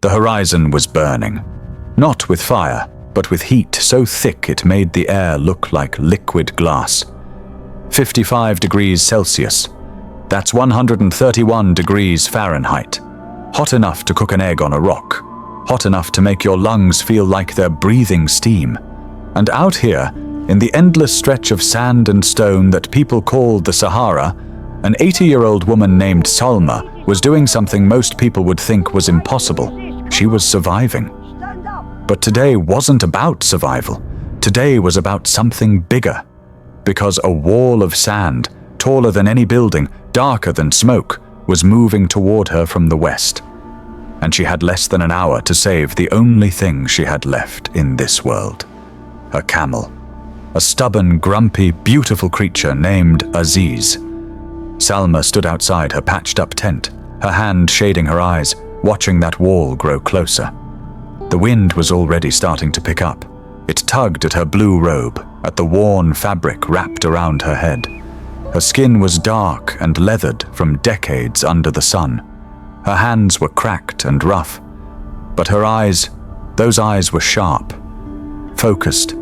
The horizon was burning, not with fire, but with heat so thick it made the air look like liquid glass. 55 degrees Celsius. That's 131 degrees Fahrenheit. Hot enough to cook an egg on a rock. Hot enough to make your lungs feel like they're breathing steam. And out here, in the endless stretch of sand and stone that people call the Sahara, an 80-year-old woman named Salma was doing something most people would think was impossible. She was surviving. But today wasn't about survival. Today was about something bigger. Because a wall of sand, taller than any building, darker than smoke, was moving toward her from the west. And she had less than an hour to save the only thing she had left in this world. Her camel. A stubborn, grumpy, beautiful creature named Aziz. Salma stood outside her patched-up tent, her hand shading her eyes, watching that wall grow closer. The wind was already starting to pick up. It tugged at her blue robe, at the worn fabric wrapped around her head. Her skin was dark and leathered from decades under the sun. Her hands were cracked and rough, but her eyes, those eyes were sharp, focused.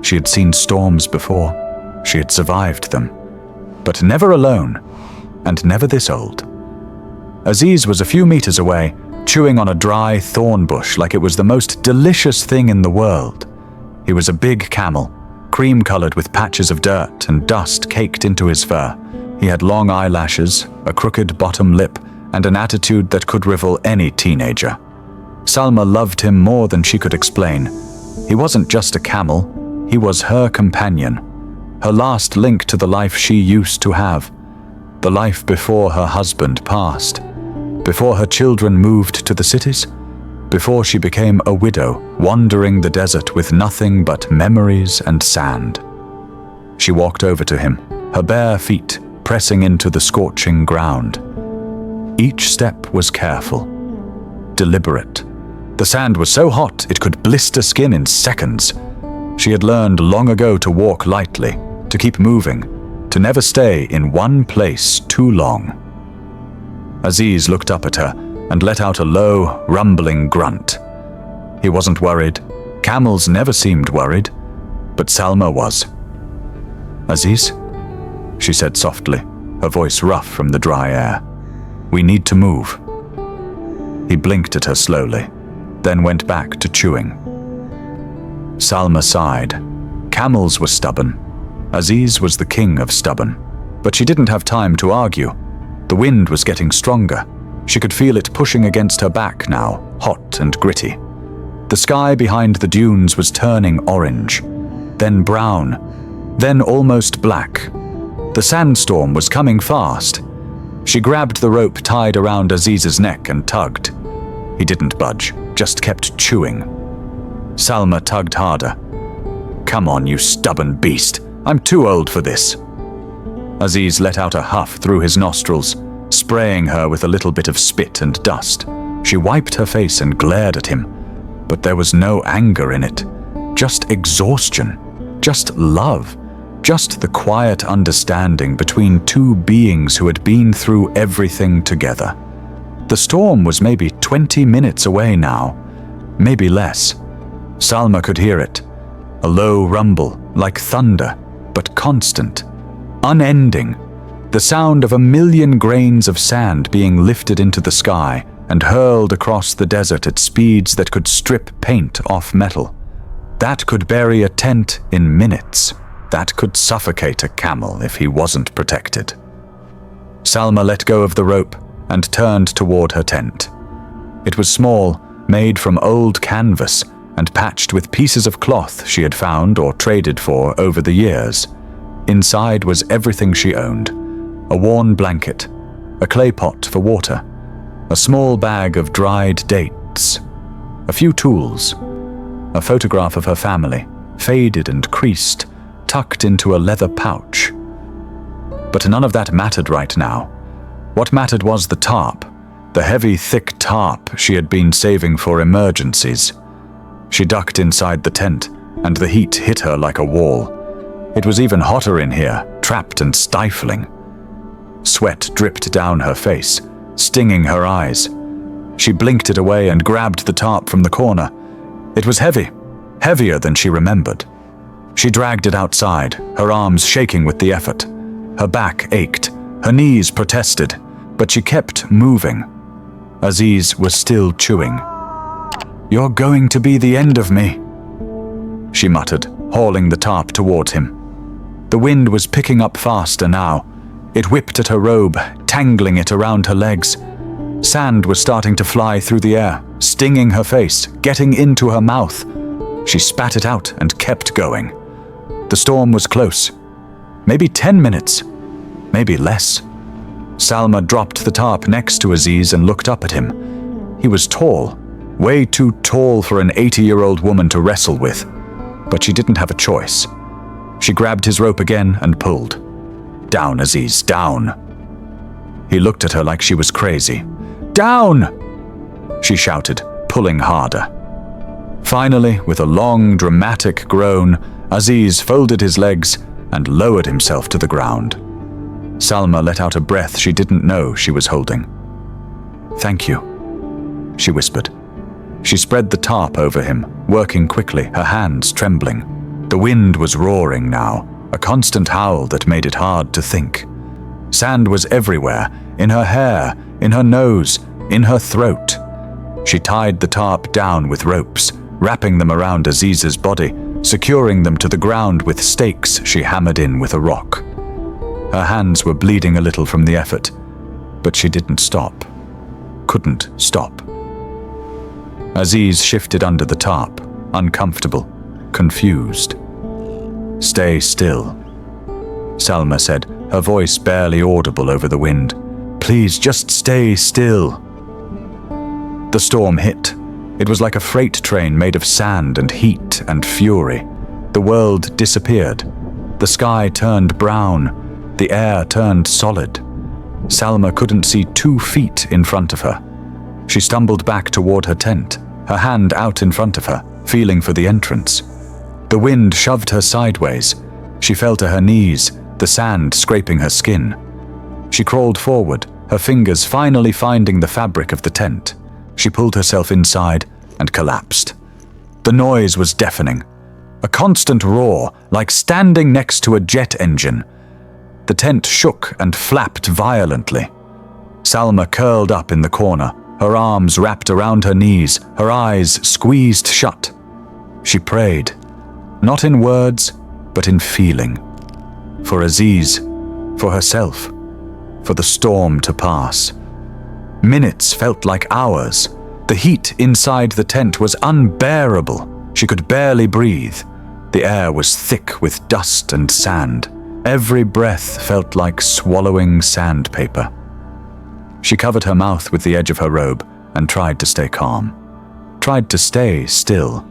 She had seen storms before. She had survived them, but never alone, and never this old. Aziz was a few meters away, chewing on a dry thorn bush like it was the most delicious thing in the world. He was a big camel, cream-colored with patches of dirt and dust caked into his fur. He had long eyelashes, a crooked bottom lip, and an attitude that could rival any teenager. Salma loved him more than she could explain. He wasn't just a camel, he was her companion, her last link to the life she used to have, the life before her husband passed, before her children moved to the cities, before she became a widow, wandering the desert with nothing but memories and sand. She walked over to him, her bare feet pressing into the scorching ground. Each step was careful, deliberate. The sand was so hot it could blister skin in seconds. She had learned long ago to walk lightly, to keep moving, to never stay in one place too long. Aziz looked up at her and let out a low, rumbling grunt. He wasn't worried. Camels never seemed worried, but Salma was. "Aziz?" she said softly, her voice rough from the dry air. "We need to move." He blinked at her slowly, then went back to chewing. Salma sighed. Camels were stubborn. Aziz was the king of stubborn. But she didn't have time to argue. The wind was getting stronger. She could feel it pushing against her back now, hot and gritty. The sky behind the dunes was turning orange, then brown, then almost black. The sandstorm was coming fast. She grabbed the rope tied around Aziz's neck and tugged. He didn't budge, just kept chewing. Salma tugged harder. "Come on, you stubborn beast. I'm too old for this." Aziz let out a huff through his nostrils, spraying her with a little bit of spit and dust. She wiped her face and glared at him, but there was no anger in it. Just exhaustion. Just love. Just the quiet understanding between two beings who had been through everything together. The storm was maybe 20 minutes away now, maybe less. Salma could hear it. A low rumble, like thunder, but constant, unending. The sound of a million grains of sand being lifted into the sky and hurled across the desert at speeds that could strip paint off metal. That could bury a tent in minutes. That could suffocate a camel if he wasn't protected. Salma let go of the rope and turned toward her tent. It was small, made from old canvas and patched with pieces of cloth she had found or traded for over the years. Inside was everything she owned: a worn blanket, a clay pot for water, a small bag of dried dates, a few tools, a photograph of her family, faded and creased, tucked into a leather pouch. But none of that mattered right now. What mattered was the tarp, the heavy, thick tarp she had been saving for emergencies. She ducked inside the tent, and the heat hit her like a wall. It was even hotter in here, trapped and stifling. Sweat dripped down her face, stinging her eyes. She blinked it away and grabbed the tarp from the corner. It was heavy, heavier than she remembered. She dragged it outside, her arms shaking with the effort. Her back ached, her knees protested, but she kept moving. Aziz was still chewing. "You're going to be the end of me," she muttered, hauling the tarp towards him. The wind was picking up faster now. It whipped at her robe, tangling it around her legs. Sand was starting to fly through the air, stinging her face, getting into her mouth. She spat it out and kept going. The storm was close. Maybe 10 minutes, maybe less. Salma dropped the tarp next to Aziz and looked up at him. He was tall, way too tall for an 80-year-old woman to wrestle with, but she didn't have a choice. She grabbed his rope again and pulled. "Down, Aziz, down." He looked at her like she was crazy. "Down!" she shouted, pulling harder. Finally, with a long, dramatic groan, Aziz folded his legs and lowered himself to the ground. Salma let out a breath she didn't know she was holding. "Thank you," she whispered. She spread the tarp over him, working quickly, her hands trembling. The wind was roaring now, a constant howl that made it hard to think. Sand was everywhere, in her hair, in her nose, in her throat. She tied the tarp down with ropes, wrapping them around Aziz's body, securing them to the ground with stakes she hammered in with a rock. Her hands were bleeding a little from the effort, but she didn't stop. Couldn't stop. Aziz shifted under the tarp, uncomfortable, confused. "Stay still," Salma said, her voice barely audible over the wind. "Please, just stay still." The storm hit. It was like a freight train made of sand and heat and fury. The world disappeared. The sky turned brown. The air turned solid. Salma couldn't see 2 feet in front of her. She stumbled back toward her tent, her hand out in front of her, feeling for the entrance. The wind shoved her sideways. She fell to her knees, the sand scraping her skin. She crawled forward, her fingers finally finding the fabric of the tent. She pulled herself inside and collapsed. The noise was deafening. A constant roar, like standing next to a jet engine. The tent shook and flapped violently. Salma curled up in the corner, her arms wrapped around her knees, her eyes squeezed shut. She prayed, not in words, but in feeling. For Aziz, for herself, for the storm to pass. Minutes felt like hours. The heat inside the tent was unbearable. She could barely breathe. The air was thick with dust and sand. Every breath felt like swallowing sandpaper. She covered her mouth with the edge of her robe and tried to stay calm. Tried to stay still.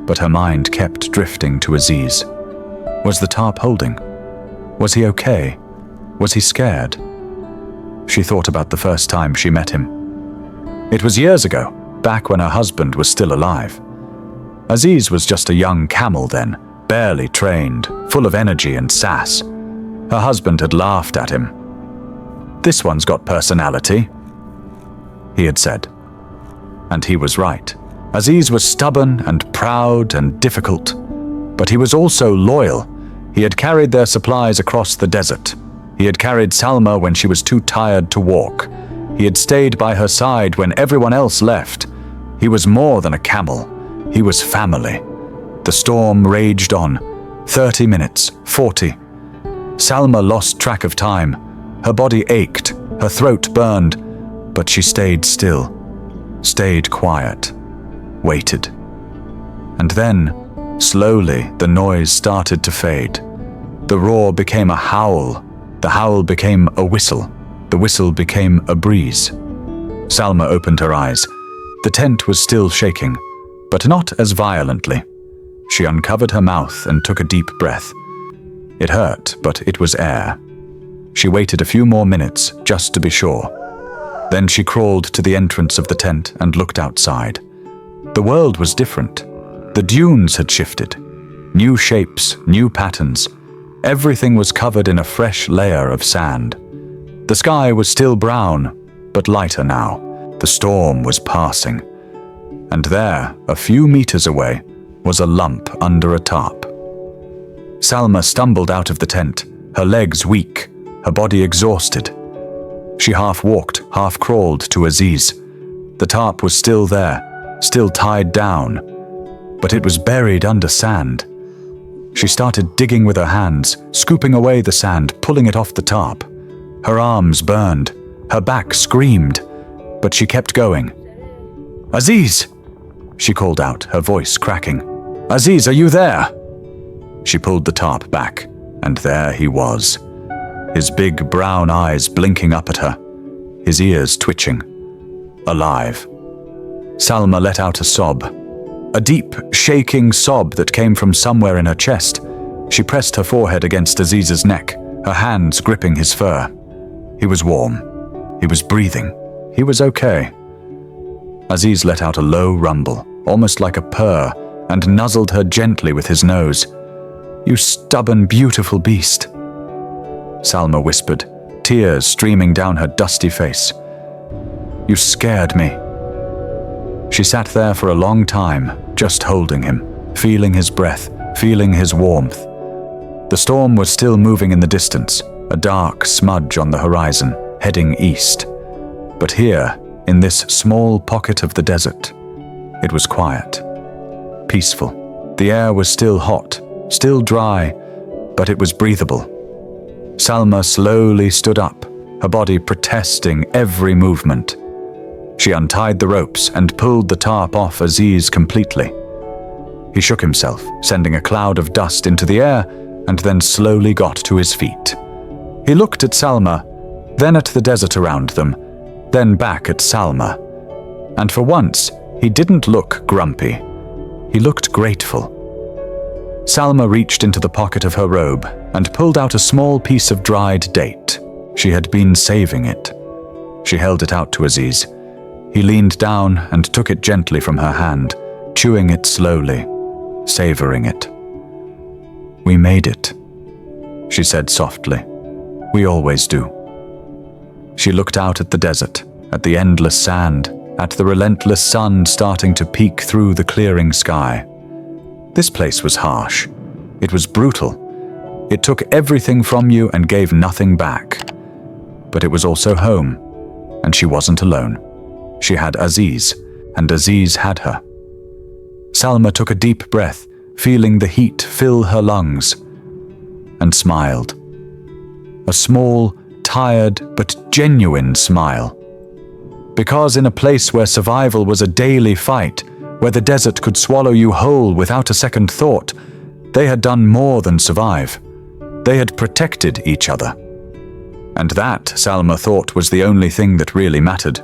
But her mind kept drifting to Aziz. Was the tarp holding? Was he okay? Was he scared? She thought about the first time she met him. It was years ago, back when her husband was still alive. Aziz was just a young camel then, barely trained, full of energy and sass. Her husband had laughed at him. "This one's got personality," he had said. And he was right. Aziz was stubborn and proud and difficult, but he was also loyal. He had carried their supplies across the desert. He had carried Salma when she was too tired to walk. He had stayed by her side when everyone else left. He was more than a camel. He was family. The storm raged on. 30 minutes, 40. Salma lost track of time. Her body ached, her throat burned, but she stayed still, stayed quiet, waited. And then, slowly, the noise started to fade. The roar became a howl. The howl became a whistle. The whistle became a breeze. Salma opened her eyes. The tent was still shaking, but not as violently. She uncovered her mouth and took a deep breath. It hurt, but it was air. She waited a few more minutes, just to be sure. Then she crawled to the entrance of the tent and looked outside. The world was different. The dunes had shifted. New shapes, new patterns. Everything was covered in a fresh layer of sand. The sky was still brown, but lighter now. The storm was passing, and there, a few meters away, was a lump under a tarp. Salma stumbled out of the tent, her legs weak, her body exhausted. She half walked, half crawled to Aziz. The tarp was still there, still tied down, but it was buried under sand. She started digging with her hands, scooping away the sand, pulling it off the tarp. Her arms burned, her back screamed, but she kept going. "Aziz!" she called out, her voice cracking. "Aziz, are you there?" She pulled the tarp back, and there he was, his big brown eyes blinking up at her, his ears twitching. Alive. Salma let out a sob, a deep, shaking sob that came from somewhere in her chest. She pressed her forehead against Aziz's neck, her hands gripping his fur. He was warm. He was breathing. He was okay. Aziz let out a low rumble, almost like a purr, and nuzzled her gently with his nose. "You stubborn, beautiful beast," Salma whispered, tears streaming down her dusty face. "You scared me." She sat there for a long time, just holding him, feeling his breath, feeling his warmth. The storm was still moving in the distance, a dark smudge on the horizon, heading east. But here, in this small pocket of the desert, it was quiet, peaceful. The air was still hot, still dry, but it was breathable. Salma slowly stood up, her body protesting every movement. She untied the ropes and pulled the tarp off Aziz completely. He shook himself, sending a cloud of dust into the air, and then slowly got to his feet. He looked at Salma, then at the desert around them, then back at Salma. And for once, he didn't look grumpy. He looked grateful. Salma reached into the pocket of her robe and pulled out a small piece of dried date. She had been saving it. She held it out to Aziz. He leaned down and took it gently from her hand, chewing it slowly, savoring it. "We made it," she said softly. "We always do." She looked out at the desert, at the endless sand, at the relentless sun starting to peek through the clearing sky. This place was harsh. It was brutal. It took everything from you and gave nothing back. But it was also home, and she wasn't alone. She had Aziz, and Aziz had her. Salma took a deep breath, feeling the heat fill her lungs, and smiled. A small, tired but genuine smile. Because in a place where survival was a daily fight, where the desert could swallow you whole without a second thought, they had done more than survive. They had protected each other. And that, Salma thought, was the only thing that really mattered.